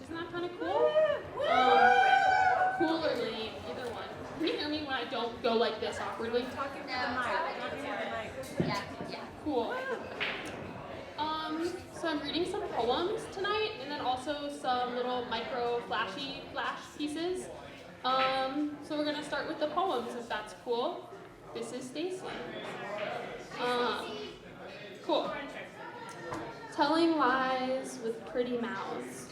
Isn't that kind of cool? Cool or lame, either one. Can you hear me when I don't go like this awkwardly? Talking to the mic. Yeah. Cool. So I'm reading some poems tonight, and then also some little micro flash pieces. So we're gonna start with the poems, if that's cool. This is Stacy. Cool. Telling lies with pretty mouths.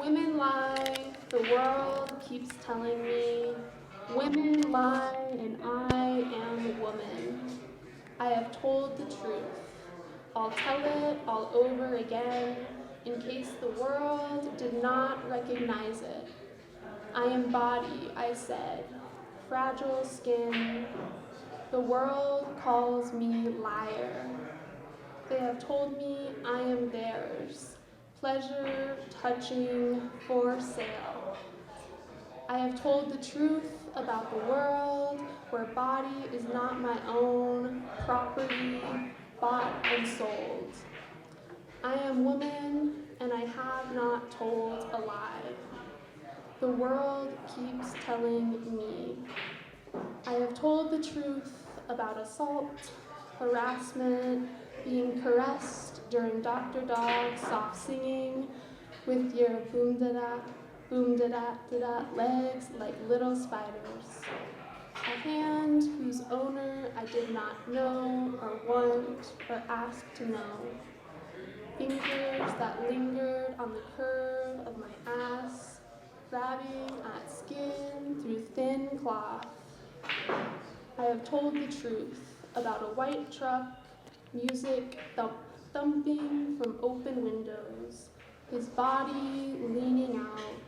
Women lie, the world keeps telling me. Women lie, and I am a woman. I have told the truth. I'll tell it all over again, in case the world did not recognize it. I am body, I said, fragile skin. The world calls me liar. They have told me I am theirs, pleasure, touching, for sale. I have told the truth about the world where body is not my own property, bought and sold. I am woman, and I have not told a lie. The world keeps telling me. I have told the truth about assault, harassment, being caressed during Dr. Dog's soft singing with your boom-da-da legs like little spiders. A hand whose owner I did not know or want or ask to know. Fingers that lingered on the curve of my ass, grabbing at skin through thin cloth. I have told the truth about a white truck, music thumping from open windows, his body leaning out,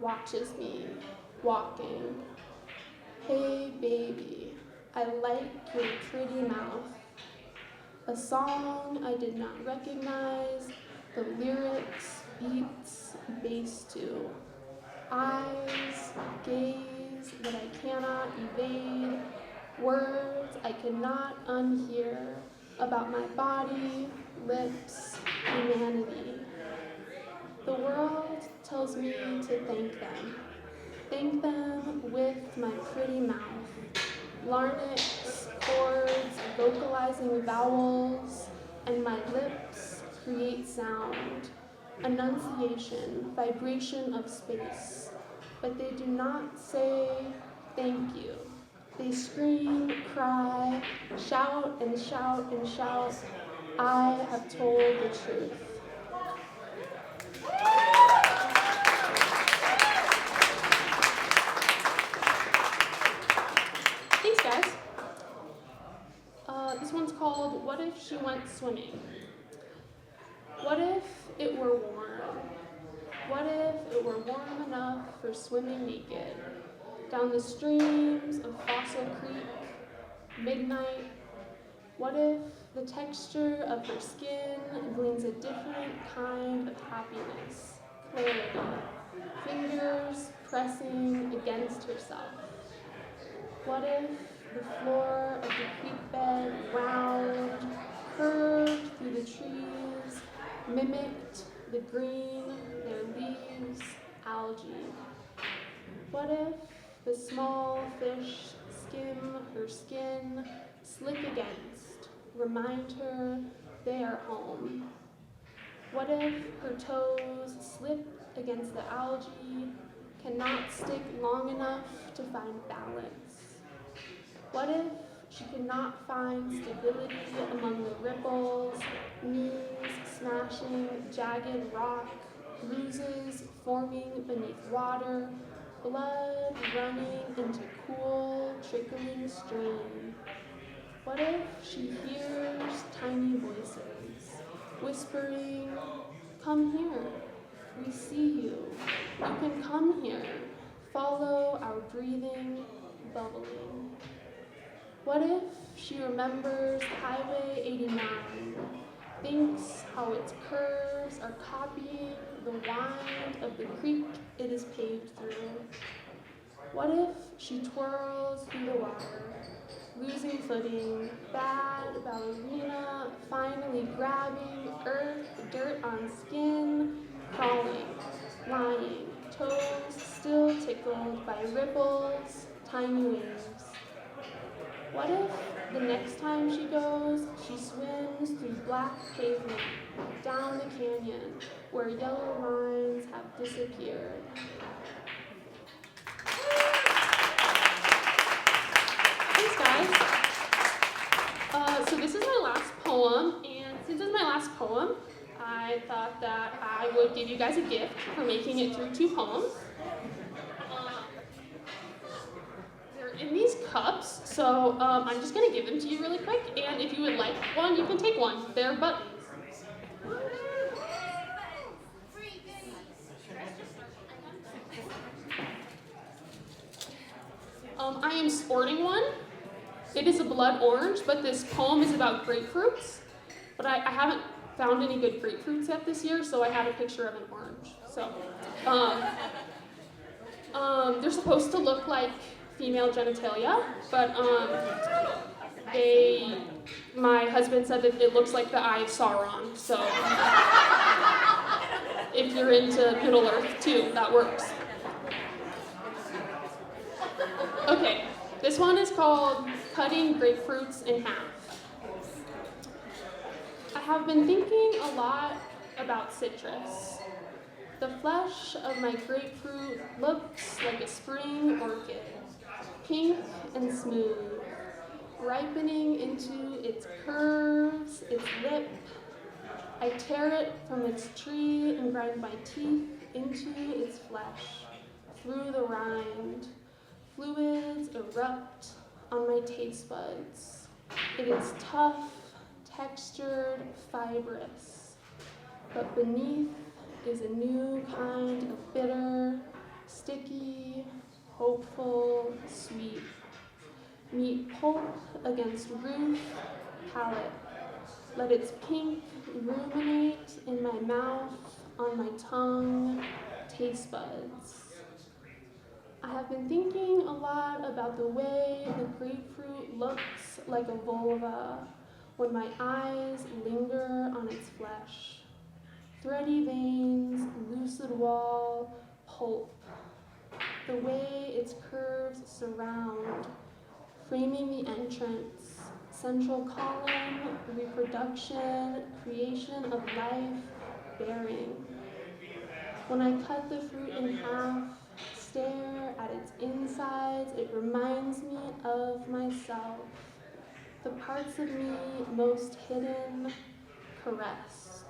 watches me, walking. Hey baby, I like your pretty mouth. A song I did not recognize, the lyrics, beats, bass to. Eyes, gaze that I cannot evade, words I cannot unhear about my body, lips, humanity. The world tells me to thank them with my pretty mouth, larynx, chords, vocalizing vowels, and my lips create sound, enunciation, vibration of space. But they do not say thank you. They scream, cry, shout and shout and shout. I have told the truth. Thanks, guys. This one's called What If She Went Swimming? What if it were warm? What if it were warm enough for swimming naked? Down the streams of Fossil Creek, midnight. What if the texture of her skin gleans a different kind of happiness, clarity, fingers pressing against herself? What if the floor of the creek bed wound, curved through the trees, mimicked the green, their leaves, algae? What if the small fish skim her skin, slick against, remind her they are home? What if her toes slip against the algae, cannot stick long enough to find balance? What if she could not find stability among the ripples, knees smashing jagged rock, bruises forming beneath water, blood running into cool, trickling stream? What if she hears tiny voices, whispering, come here, we see you, you can come here, follow our breathing, bubbling? What if she remembers Highway 89, thinks how its curves are copying the wind of the creek it is paved through? What if she twirls through the water, losing footing, bad ballerina, finally grabbing earth, dirt on skin, crawling, flying, toes still tickled by ripples, tiny waves. What if the next time she goes, she swims through black pavement, down the canyon, where yellow lines have disappeared? Thanks, guys. So this is my last poem, and since it's my last poem, I thought that I would give you guys a gift for making it through 2 poems. They're in these cups, so I'm just going to give them to you really quick, and if you would like one, you can take one. They're buttons. I am sporting one. It is a blood orange, but this poem is about grapefruits. But I haven't found any good grapefruits yet this year, so I had a picture of an orange. So, they're supposed to look like female genitalia, but my husband said that it looks like the Eye of Sauron. So, if you're into Middle Earth too, that works. Okay, this one is called Cutting Grapefruits in Half. I have been thinking a lot about citrus. The flesh of my grapefruit looks like a spring orchid, pink and smooth, ripening into its curves, its lip. I tear it from its tree and grind my teeth into its flesh, through the rind. Fluids erupt on my taste buds. It is tough, textured, fibrous, but beneath is a new kind of bitter, sticky, hopeful, sweet. Meet pulp against roof, palate. Let its pink ruminate in my mouth, on my tongue, taste buds. I have been thinking a lot about the way the grapefruit looks like a vulva when my eyes linger on its flesh. Thready veins, lucid wall, pulp. The way its curves surround, framing the entrance, central column, reproduction, creation of life, bearing. When I cut the fruit in half, stare at its insides, it reminds me of myself, the parts of me most hidden, caressed.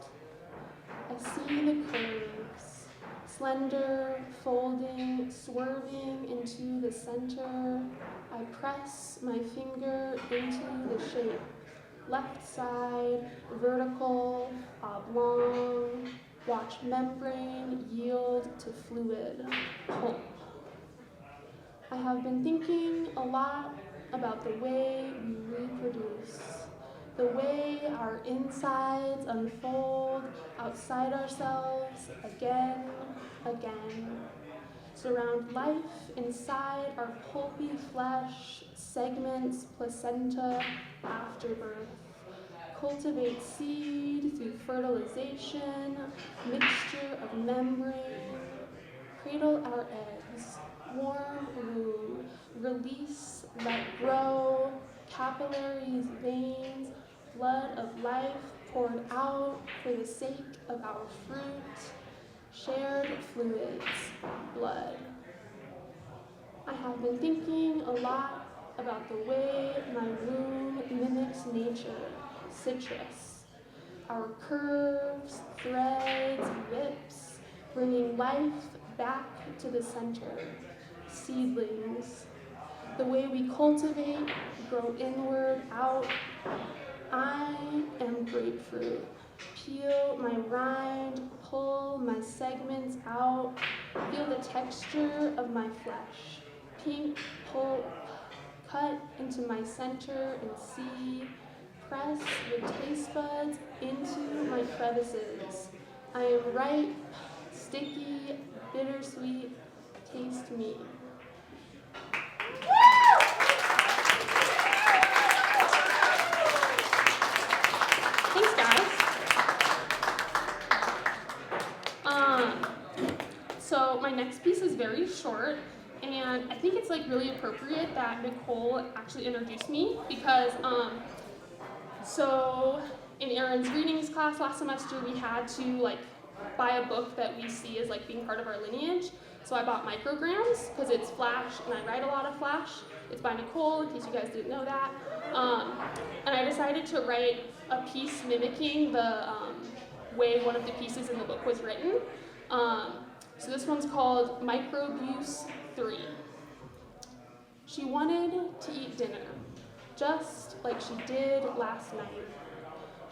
I see the curves, slender, folding, swerving into the center. I press my finger into the shape, left side, vertical, oblong. Watch membrane yield to fluid, pulp. I have been thinking a lot about the way we reproduce, the way our insides unfold outside ourselves again, surround life inside our pulpy flesh, segments, placenta, afterbirth. Cultivate seed through fertilization, mixture of membrane. Cradle our eggs, warm womb, release, let grow, capillaries, veins, blood of life poured out for the sake of our fruit, shared fluids, blood. I have been thinking a lot about the way my womb mimics nature. Citrus, our curves, threads, lips, bringing life back to the center, seedlings, the way we cultivate, grow inward, out. I am grapefruit, peel my rind, pull my segments out, feel the texture of my flesh, pink pulp, cut into my center and see. Press the taste buds into my crevices. I am ripe, sticky, bittersweet. Taste me. Thanks, guys. my next piece is very short, and I think it's like really appropriate that Nicole actually introduced me because so in Erin's readings class last semester, we had to like buy a book that we see as like being part of our lineage. So I bought Micrograms because it's Flash, and I write a lot of Flash. It's by Nicole, in case you guys didn't know that. And I decided to write a piece mimicking the way one of the pieces in the book was written. So this one's called Microbuse 3. She wanted to eat dinner, just like she did last night.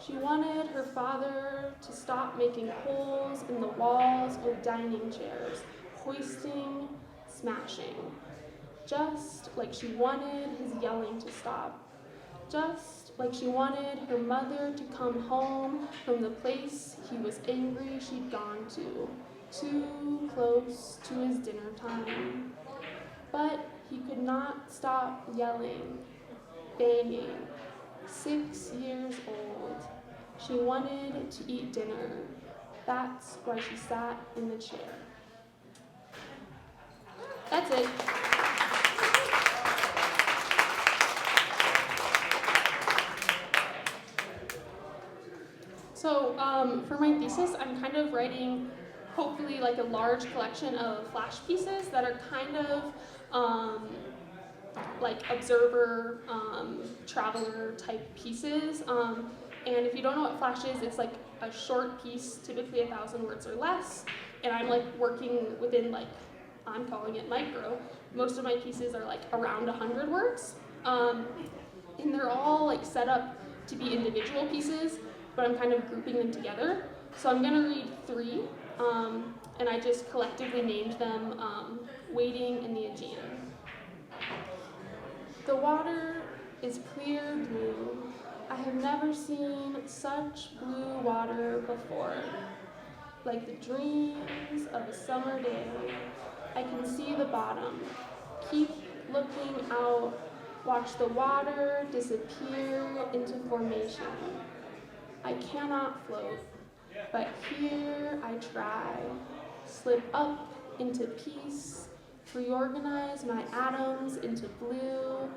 She wanted her father to stop making holes in the walls with dining chairs, hoisting, smashing. Just like she wanted his yelling to stop. Just like she wanted her mother to come home from the place he was angry she'd gone to, too close to his dinner time. But he could not stop yelling, banging. 6 years old. She wanted to eat dinner. That's why she sat in the chair. That's it. So for my thesis, I'm kind of writing hopefully like a large collection of Flash pieces that are kind of like observer, traveler type pieces. And if you don't know what Flash is, it's like a short piece, typically 1,000 words or less. And I'm like working within like, I'm calling it micro. Most of my pieces are like around 100 words. And they're all like set up to be individual pieces, but I'm kind of grouping them together. So I'm gonna read 3, and I just collectively named them Waiting in the Aegean. The water is clear blue. I have never seen such blue water before. Like the dreams of a summer day. I can see the bottom. Keep looking out. Watch the water disappear into formation. I cannot float, but here I try. Slip up into peace. Reorganize my atoms into blue.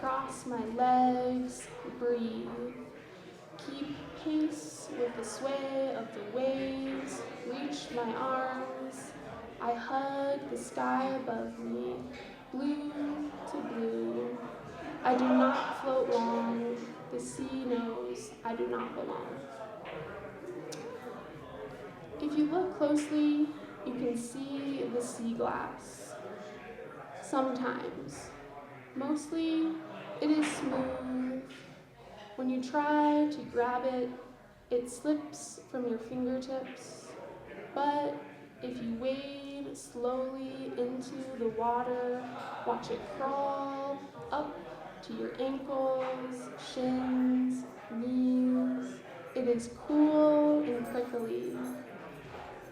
Cross my legs. Breathe. Keep pace with the sway of the waves. Reach my arms. I hug the sky above me. Blue to blue. I do not float long. The sea knows I do not belong. If you look closely, you can see the sea glass. Sometimes. Mostly, it is smooth. When you try to grab it, it slips from your fingertips. But if you wade slowly into the water, watch it crawl up to your ankles, shins, knees. It is cool and prickly.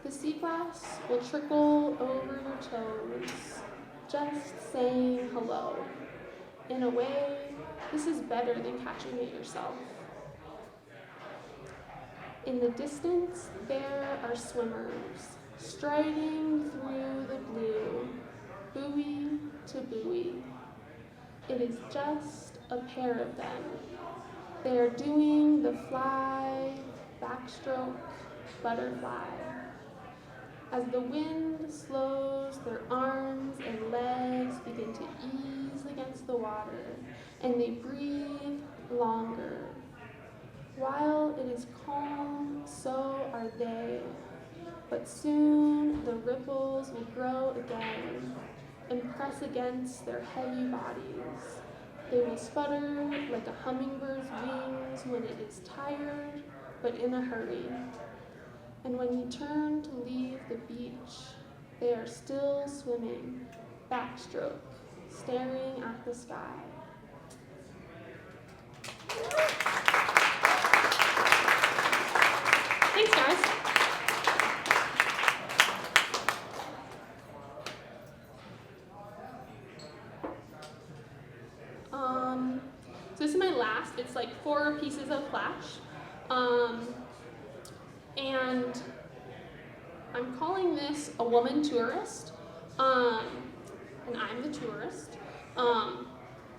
The sea glass will trickle over your toes, just saying hello. In a way, this is better than catching it yourself. In the distance, there are swimmers, striding through the blue, buoy to buoy. It is just a pair of them. They are doing the fly, backstroke, butterfly. As the wind slows, their arms and legs begin to ease against the water, and they breathe longer. While it is calm, so are they. But soon the ripples will grow again and press against their heavy bodies. They will sputter like a hummingbird's wings when it is tired, but in a hurry. And when you turn to leave the beach, they are still swimming, backstroke, staring at the sky. Thanks, guys. So this is my last. It's like 4 pieces of Flash. And I'm calling this witness a woman tourist, and I'm the tourist.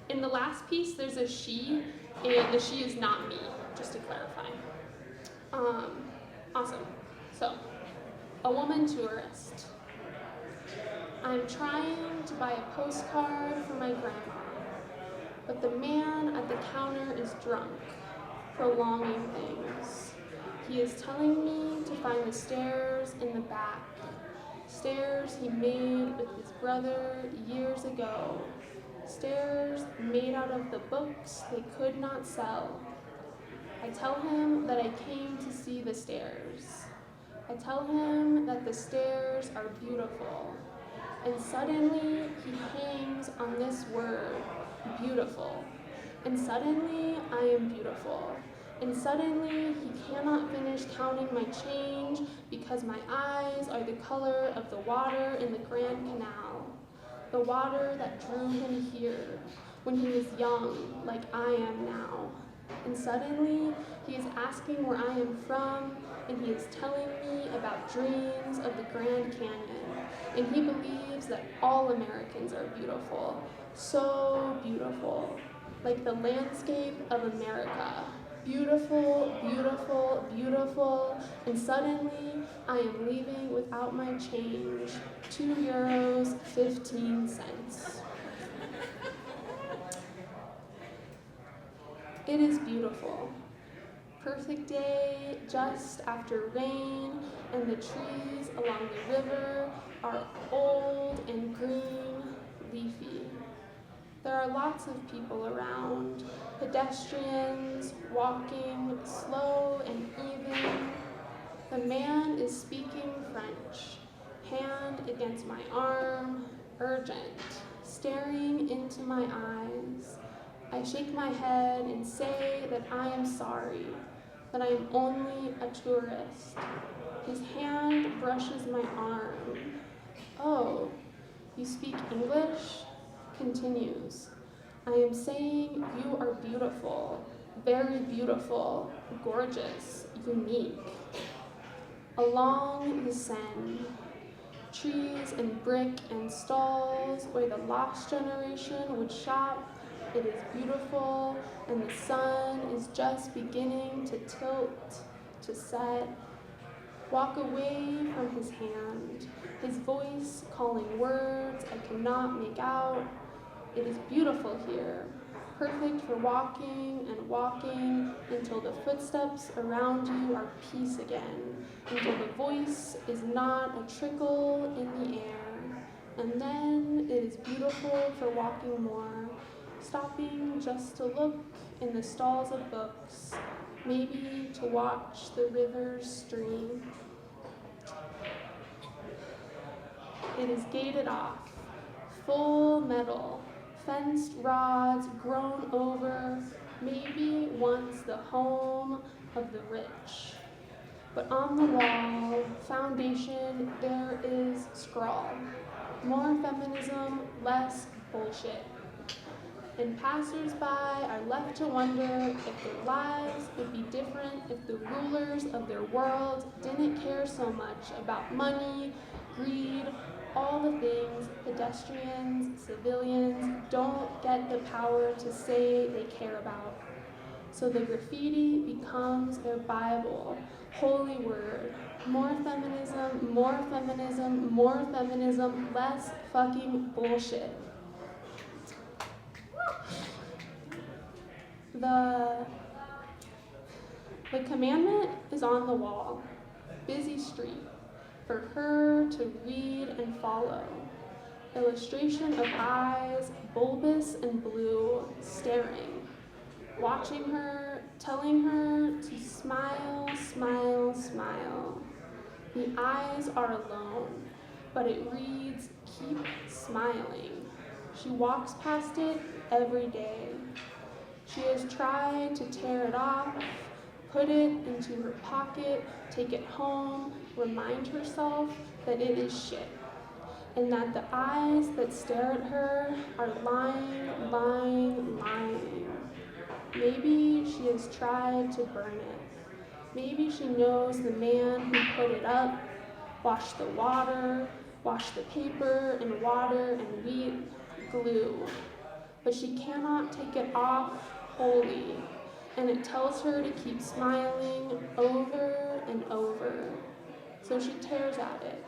In the last piece, there's a she, and the she is not me, just to clarify. Awesome. So, a woman tourist. I'm trying to buy a postcard for my grandma, but the man at the counter is drunk, prolonging things. He is telling me to find the stairs in the back, stairs he made with his brother years ago, stairs made out of the books they could not sell. I tell him that I came to see the stairs. I tell him that the stairs are beautiful. And suddenly he hangs on this word, beautiful. And suddenly I am beautiful. And suddenly he cannot finish counting my change because my eyes are the color of the water in the Grand Canal. The water that drew him here when he was young, like I am now. And suddenly he is asking where I am from, and he is telling me about dreams of the Grand Canyon. And he believes that all Americans are beautiful, so beautiful, like the landscape of America. Beautiful, beautiful, beautiful, and suddenly I am leaving without my change, €2.15. It is beautiful. Perfect day just after rain, and the trees along the river are old and green, leafy. There are lots of people around, pedestrians walking slow and even. The man is speaking French, hand against my arm, urgent, staring into my eyes. I shake my head and say that I am sorry, that I am only a tourist. His hand brushes my arm. Oh, you speak English? Continues. I am saying you are beautiful, very beautiful, gorgeous, unique. Along the Seine, trees and brick and stalls where the lost generation would shop. It is beautiful, and the sun is just beginning to tilt, to set. Walk away from his hand, his voice calling words I cannot make out. It is beautiful here, perfect for walking and walking until the footsteps around you are peace again, until the voice is not a trickle in the air. And then it is beautiful for walking more, stopping just to look in the stalls of books, maybe to watch the river's stream. It is gated off, full metal, fenced rods grown over, maybe once the home of the rich. But on the wall, foundation, there is scrawl. More feminism, less bullshit. And passers-by are left to wonder if their lives would be different if the rulers of their world didn't care so much about money, greed, all the things pedestrians, civilians don't get the power to say they care about. So the graffiti becomes their Bible, holy word. More feminism, more feminism, more feminism, less fucking bullshit. The commandment is on the wall, busy street, for her to read and follow. Illustration of eyes, bulbous and blue, staring, watching her, telling her to smile, smile, smile. The eyes are alone, but it reads, keep smiling. She walks past it every day. She has tried to tear it off, put it into her pocket, take it home, remind herself that it is shit, and that the eyes that stare at her are lying, lying, lying. Maybe she has tried to burn it. Maybe she knows the man who put it up, wash the water, wash the paper and water and wheat glue. But she cannot take it off wholly, and it tells her to keep smiling over and over. So she tears at it,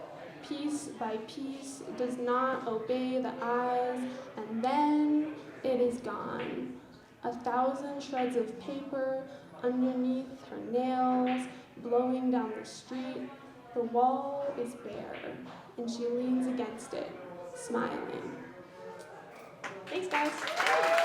piece by piece, does not obey the eyes, and then it is gone. 1,000 shreds of paper underneath her nails, blowing down the street. The wall is bare, and she leans against it, smiling. Thanks, guys.